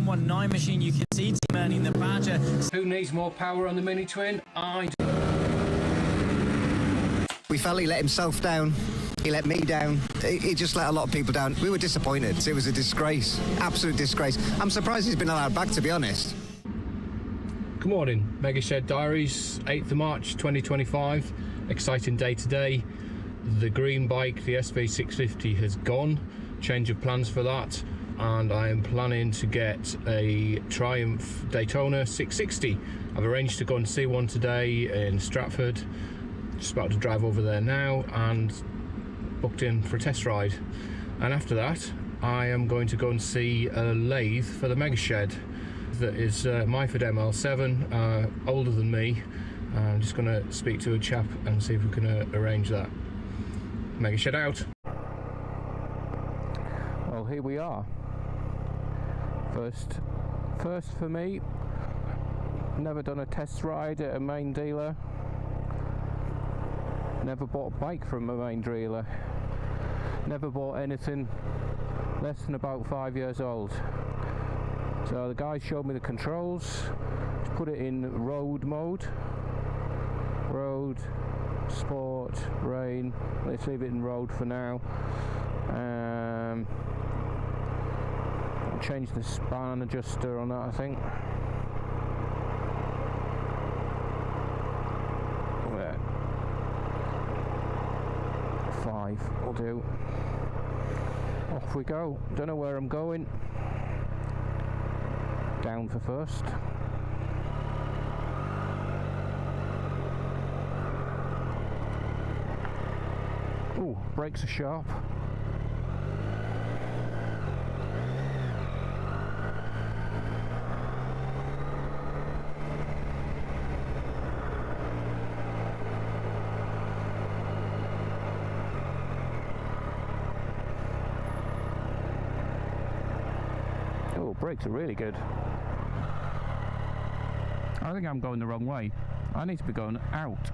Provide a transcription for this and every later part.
119 machine, you can see Team earning the badger. Who needs more power on the Mini Twin? I do. We felt he let himself down. He let me down. He just let a lot of people down. We were disappointed. It was a disgrace. Absolute disgrace. I'm surprised he's been allowed back, to be honest. Good morning. Megashed Diaries, 8th of March 2025. Exciting day today. The green bike, the SV650, has gone. Change of plans for that. And I am planning to get a Triumph Daytona 660. I've arranged to go and see one today in Stratford. Just about to drive over there now and booked in for a test ride. And after that, I am going to go and see a lathe for the Megashed. That is Myford ML7, older than me. I'm just going to speak to a chap and see if we can arrange that. Megashed out. Well, here we are. First for me. Never done a test ride at a main dealer. Never bought a bike from a main dealer. Never bought anything less than about 5 years old. So the guy showed me the controls. Just put it in road mode. Road, sport, rain. Let's leave it in road for now. Change the span adjuster on that, I think. There. 5 will do. Off we go. Don't know where I'm going. Down for first. Ooh, brakes are sharp. Oh, brakes are really good. I think I'm going the wrong way. I need to be going out.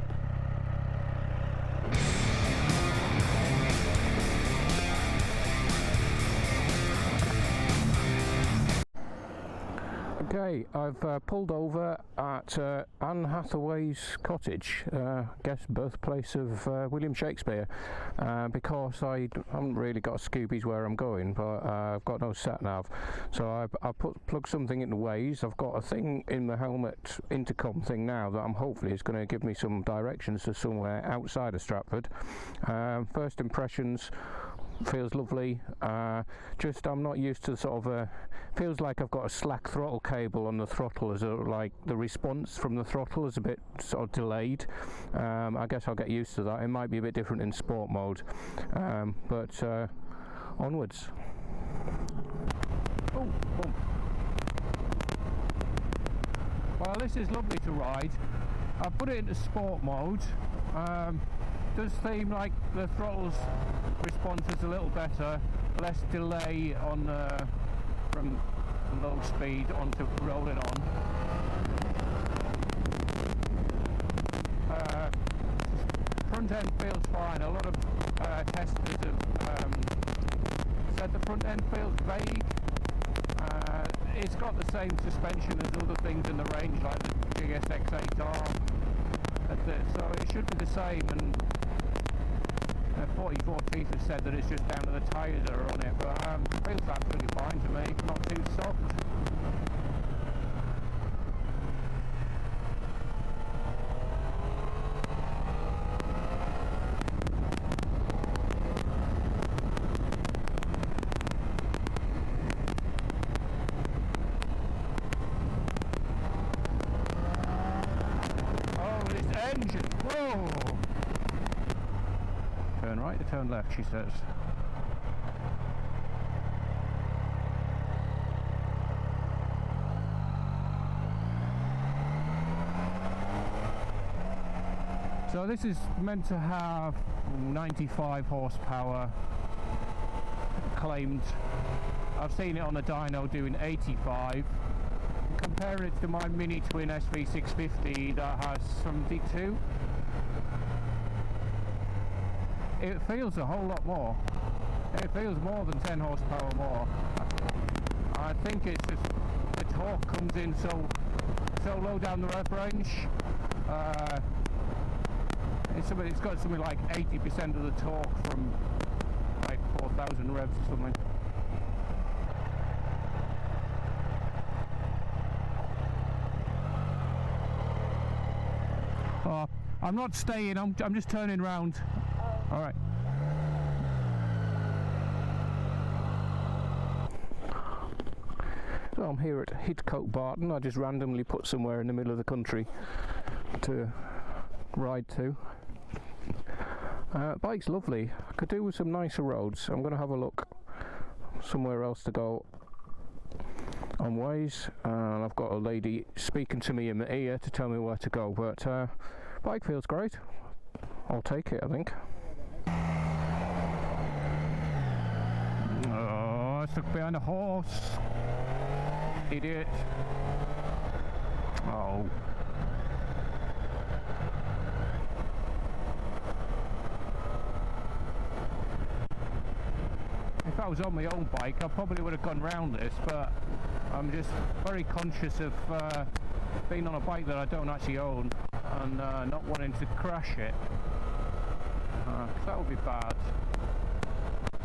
Okay, I've pulled over at Anne Hathaway's cottage, guess birthplace of William Shakespeare, because I haven't really got Scoobies where I'm going, but I've got no sat-nav, so I plugged something into Waze. I've got a thing in the helmet intercom thing now that I'm hopefully is going to give me some directions to somewhere outside of Stratford. First impressions, feels lovely. Just I'm not used to sort of feels like I've got a slack throttle cable on the throttle, as like the response from the throttle is a bit sort of delayed. I guess I'll get used to that. It might be a bit different in sport mode, but onwards. Oh. Well, this is lovely to ride. I put it into sport mode. Does seem like the throttle's response is a little better, less delay on from low speed onto rolling on. Front end feels fine. A lot of testers have said the front end feels vague. It's got the same suspension as other things in the range, like the GSX-8R. So it should be the same, and 44 Teeth has said that it's just down to the tyres that are on it, but feels absolutely fine to me, not too soft. Engine, whoa! Turn right to turn left, she says. So this is meant to have 95 horsepower claimed. I've seen it on the dyno doing 85. Compare it to my Mini Twin SV650 that has 72. It feels a whole lot more. It feels more than 10 horsepower more. I think it's just the torque comes in so low down the rev range. It's got something like 80% of the torque from like 4,000 revs or something. Oh, I'm not staying, I'm just turning round. Alright. So I'm here at Hidcote Barton. I just randomly put somewhere in the middle of the country to ride to. Bike's lovely. I could do with some nicer roads. I'm going to have a look somewhere else to go on Waze, and I've got a lady speaking to me in my ear to tell me where to go, but bike feels great. I'll take it, I think. Oh, I stuck behind a horse. Idiot. Oh. If I was on my own bike, I probably would have gone round this, but I'm just very conscious of being on a bike that I don't actually own and not wanting to crash it, 'cause that would be bad.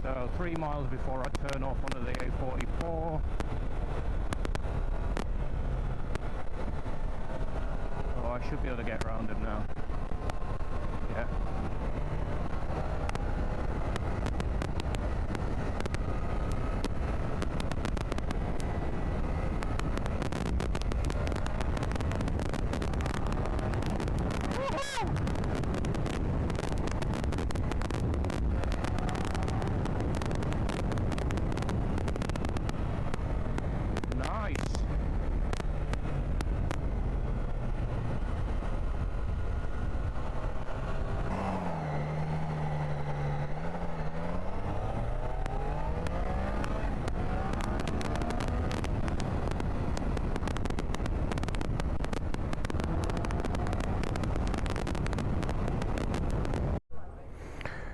So 3 miles before I turn off onto the A44. Oh, I should be able to get around him now. Yeah.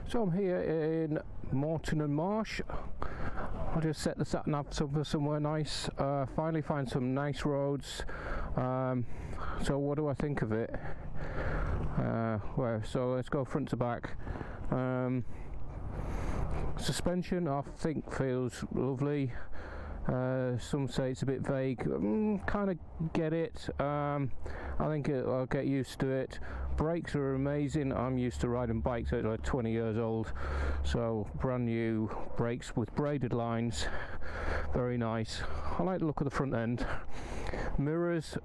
So I'm here in Moreton and Marsh. I'll just set the sat nav for somewhere nice. Finally find some nice roads. So what do I think of it? So let's go front to back. Suspension I think feels lovely. Some say it's a bit vague. Kind of get it. I think I'll get used to it. Brakes are amazing. I'm used to riding bikes at like 20 years old, so brand new brakes with braided lines, very nice. I like the look of the front end. Mirrors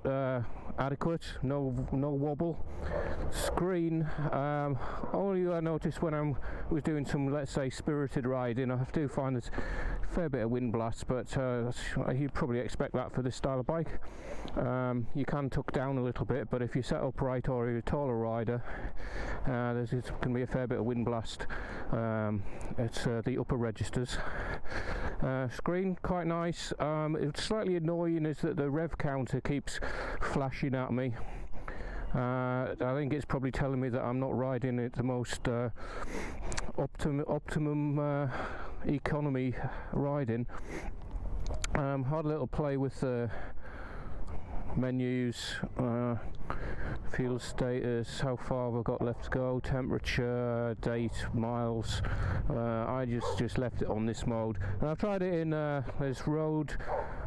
adequate, no wobble. Screen, only I noticed when I was doing some, let's say, spirited riding, I do find there's a fair bit of wind blast, but you'd probably expect that for this style of bike. You can tuck down a little bit, but if you set upright or you're a taller rider, there's going to be a fair bit of wind blast. It's the upper registers. Screen quite nice. It's slightly annoying is that the rev counter keeps flashing at me. I think it's probably telling me that I'm not riding at the most optimum economy riding. Had a little play with the menus, fuel status, how far we've got left to go, temperature, date, miles. I just left it on this mode, and I've tried it in there's road,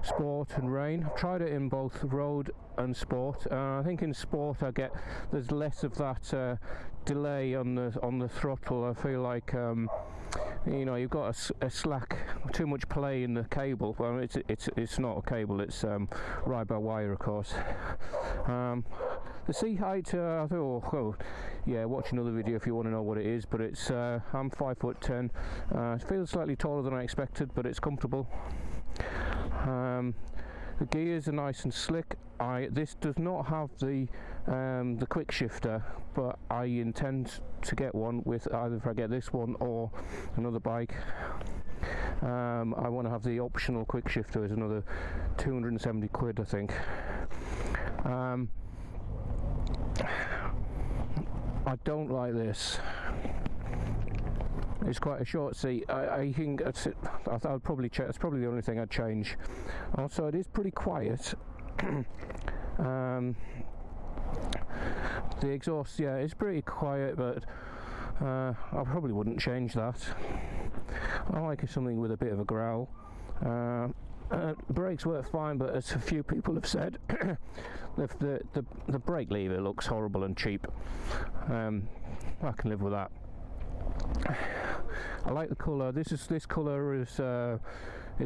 sport and rain. I've tried it in both road and sport. I think in sport there's less of that delay on the throttle. I feel like you've got a slack, too much play in the cable. Well, it's not a cable, it's ride by wire, of course. The seat height, I thought, watch another video if you want to know what it is, but it's I'm 5'10". It feels slightly taller than I expected, but it's comfortable. The gears are nice and slick. This does not have the quick shifter, but I intend to get one with either if I get this one or another bike. I want to have the optional quick shifter. Is another 270 quid, I think. I don't like this. It's quite a short seat. I think I'd probably check. That's probably the only thing I'd change. Also, it is pretty quiet. The exhaust, yeah, it's pretty quiet, but I probably wouldn't change that. I like something with a bit of a growl. Brakes work fine, but as a few people have said, the brake lever looks horrible and cheap. I can live with that. I like the colour. This colour is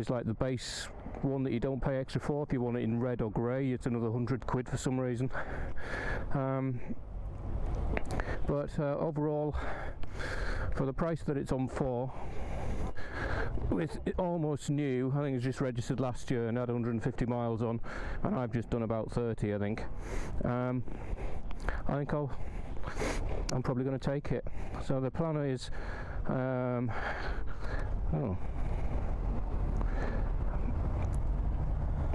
like the base one that you don't pay extra for. If you want it in red or grey, it's another £100 for some reason. But overall, for the price that it's on for, with it almost new, I think it's just registered last year and had 150 miles on, and I've just done about 30, I think. I'm probably going to take it. So the plan is, I'm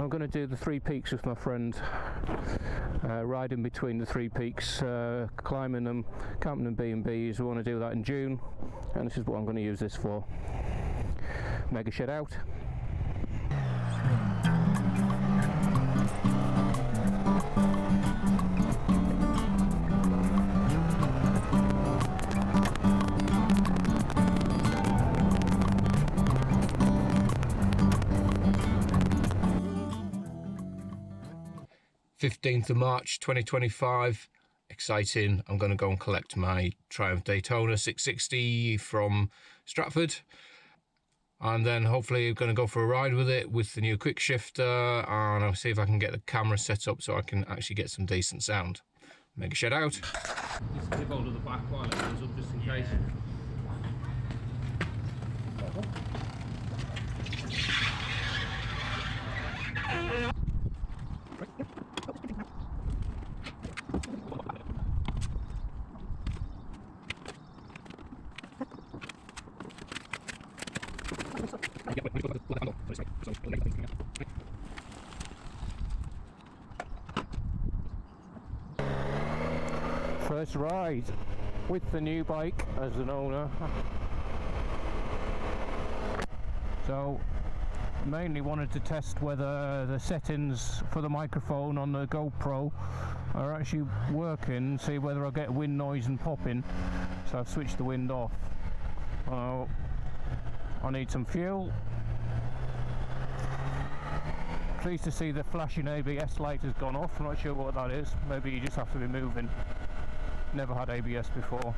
going to do the 3 peaks with my friend, riding between the 3 peaks, climbing them, camping in B&Bs. We want to do that in June, and this is what I'm going to use this for. Megashed out. March 2025, exciting. I'm going to go and collect my Triumph Daytona 660 from Stratford, and then hopefully I'm going to go for a ride with it with the new quick shifter, and I'll see if I can get the camera set up so I can actually get some decent sound. Megashed out. Just keep hold of the back while it goes up just in case. First ride with the new bike as an owner. So mainly wanted to test whether the settings for the microphone on the GoPro are actually working, see whether I get wind noise and popping. So I've switched the wind off. I need some fuel. Pleased to see the flashing ABS light has gone off. I'm not sure what that is. Maybe you just have to be moving. Never had ABS before.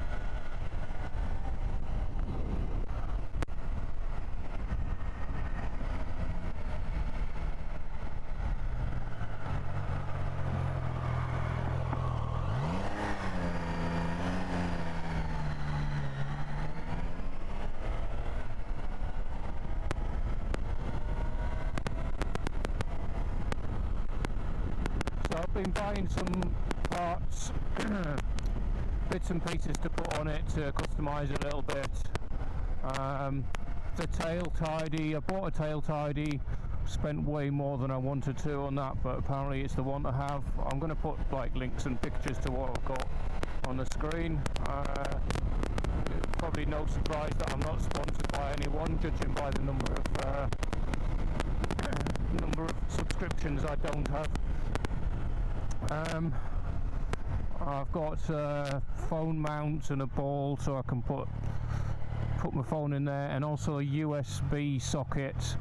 So I've been buying some parts, bits and pieces to put on it to customise it a little bit. The tail tidy, I bought a tail tidy, spent way more than I wanted to on that, but apparently it's the one to have. I'm going to put like links and pictures to what I've got on the screen. Probably no surprise that I'm not sponsored by anyone, judging by the number of subscriptions I don't have. I've got phone mounts and a ball so I can put my phone in there, and also a USB socket.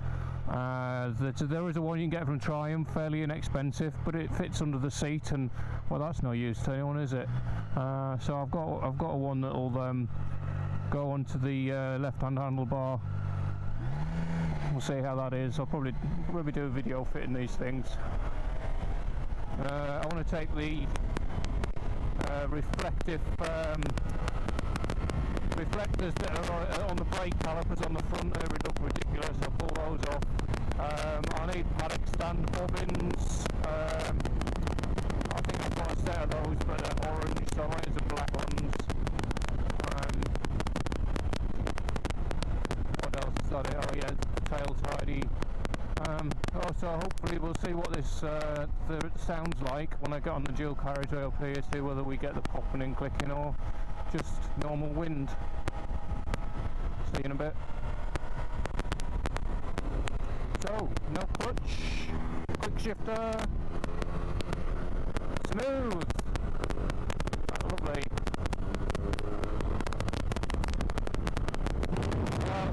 There is a one you can get from Triumph, fairly inexpensive, but it fits under the seat, and well, that's no use to anyone, is it? So I've got a one that'll go onto the left-hand handlebar. We'll see how that is. I'll probably do a video fitting these things. I want to take the reflective reflectors that are on the brake calipers on the front. They look ridiculous. I'll pull those off. I need paddock stand bobbins. I think I've got a set of those, but they're orange, so I might use the black ones. What else is that? Oh yeah, tail tidy. So hopefully we'll see what this sounds like when I get on the dual carriageway up here, see whether we get the popping and clicking or just normal wind. See you in a bit. So, no clutch, quick shifter, smooth, lovely. Well,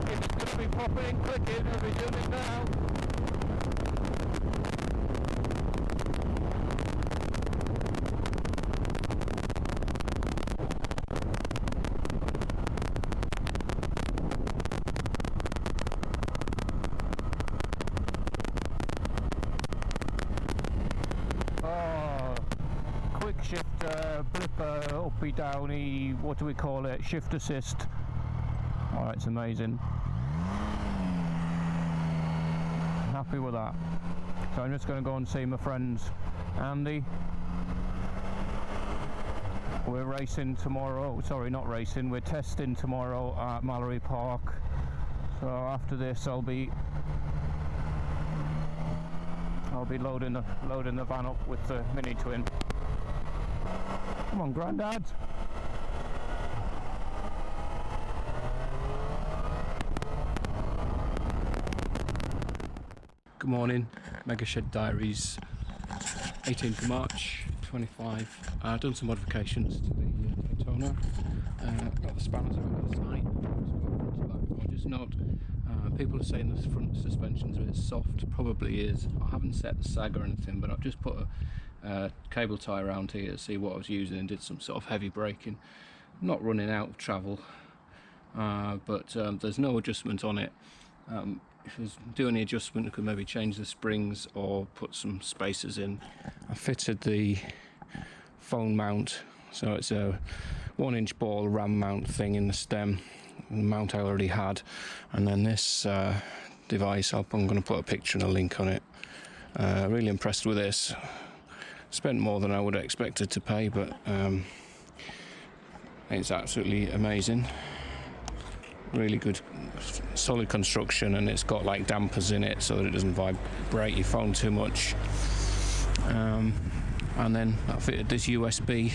if it's going to be popping and clicking, I'll be doing it now. Quick shifter, blipper, uppy, downy, what do we call it? Shift assist. Oh, it's amazing. Happy with that. So I'm just going to go and see my friend Andy. We're racing tomorrow. Sorry, not racing. We're testing tomorrow at Mallory Park. So after this, I'll be loading the van up with the mini twin. Come on, Grandad. Good morning, Megashed Diaries, 18th of March 25. I've done some modifications to the Daytona. Got the spanners out last night. I just note, people are saying the front suspension's a bit soft. Probably is. I haven't set the sag or anything, but I've just put a cable tie around here to see what I was using and did some sort of heavy braking. Not running out of travel, but there's no adjustment on it. If I was doing the adjustment, I could maybe change the springs or put some spacers in. I fitted the phone mount, so it's a 1-inch ball ram mount thing in the stem, the mount I already had, and then this device, I'm going to put a picture and a link on it. Really impressed with this. Spent more than I would have expected to pay, but it's absolutely amazing. Really good, solid construction, and it's got like dampers in it so that it doesn't vibrate your phone too much. And then I fitted this USB.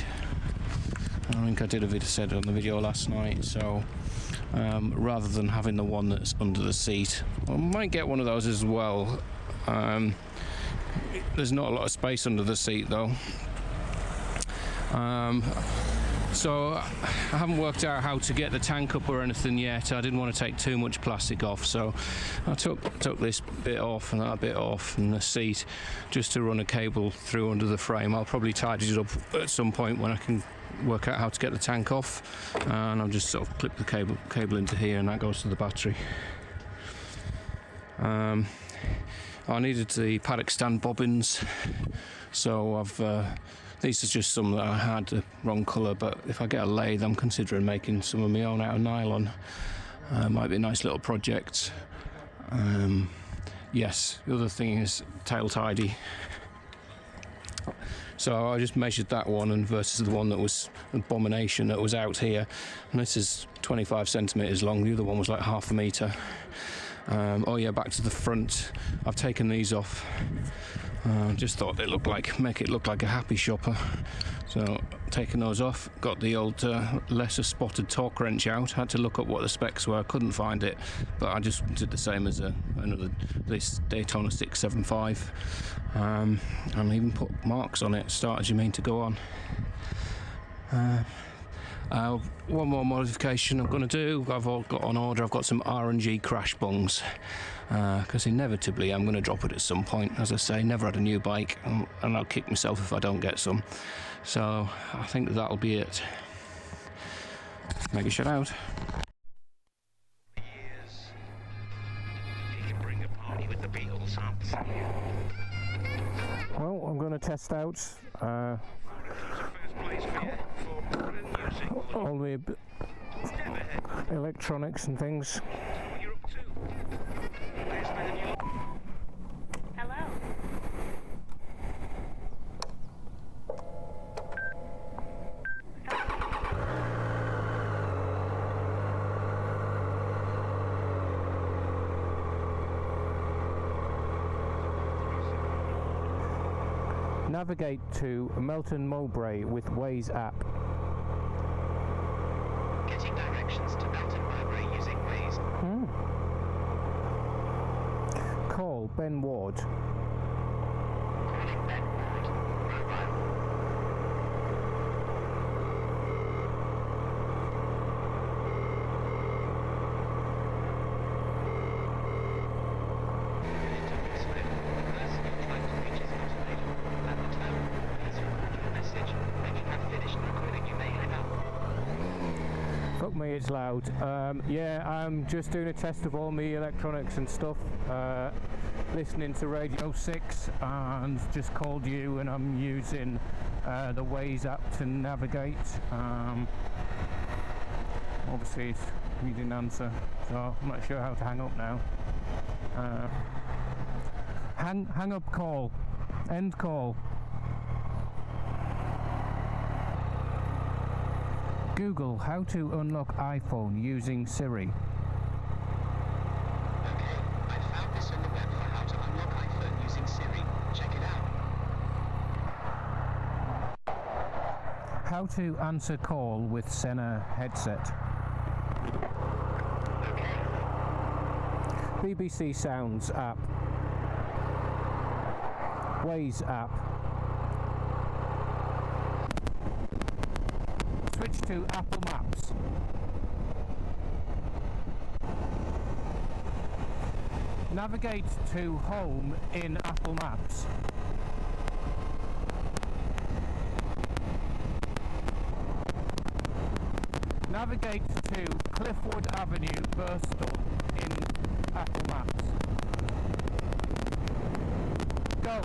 I think I did a video said on the video last night. So rather than having the one that's under the seat, I might get one of those as well. There's not a lot of space under the seat though. So I haven't worked out how to get the tank up or anything yet. I didn't want to take too much plastic off, so I took this bit off and that bit off and the seat just to run a cable through under the frame. I'll probably tidy it up at some point when I can work out how to get the tank off, and I'll just sort of clip the cable into here, and that goes to the battery. I needed the paddock stand bobbins, so these are just some that I had the wrong colour, but if I get a lathe, I'm considering making some of my own out of nylon. Might be a nice little project. Yes, the other thing is tail tidy. So I just measured that one and versus the one that was abomination that was out here, and this is 25 centimetres long. The other one was like half a metre. Oh yeah, back to the front. I've taken these off. Just thought they make it look like a happy shopper. So taking those off, got the old lesser spotted torque wrench out. Had to look up what the specs were, couldn't find it, but I just did the same as this Daytona 675, and even put marks on it. Start as you mean to go on. One more modification I'm going to do. I've all got on order. I've got some R&G crash bungs, because inevitably I'm going to drop it at some point. As I say, never had a new bike, and I'll kick myself if I don't get some. So I think that'll be it. Megashed out. Well, I'm going to test out all the electronics and things. Hello. Navigate to Melton Mowbray with Waze app. Getting directions. directions to Melton Mowbray using Waze. Call Ben Ward. Calling Ben Ward. Mobile. Fuck me, it's loud. Yeah, I'm just doing a test of all my electronics and stuff. Listening to Radio 6 and just called you, and I'm using the Waze app to navigate. Obviously, you didn't answer, so I'm not sure how to hang up now. Hang up call. End call. Google how to unlock iPhone using Siri. Okay, I found this on the web for how to unlock iPhone using Siri. Check it out. How to answer call with Sena headset. Okay. BBC Sounds app. Waze app. Switch to Apple Maps. Navigate to home in Apple Maps. Navigate to Cliffwood Avenue, Bristol in Apple Maps. Go!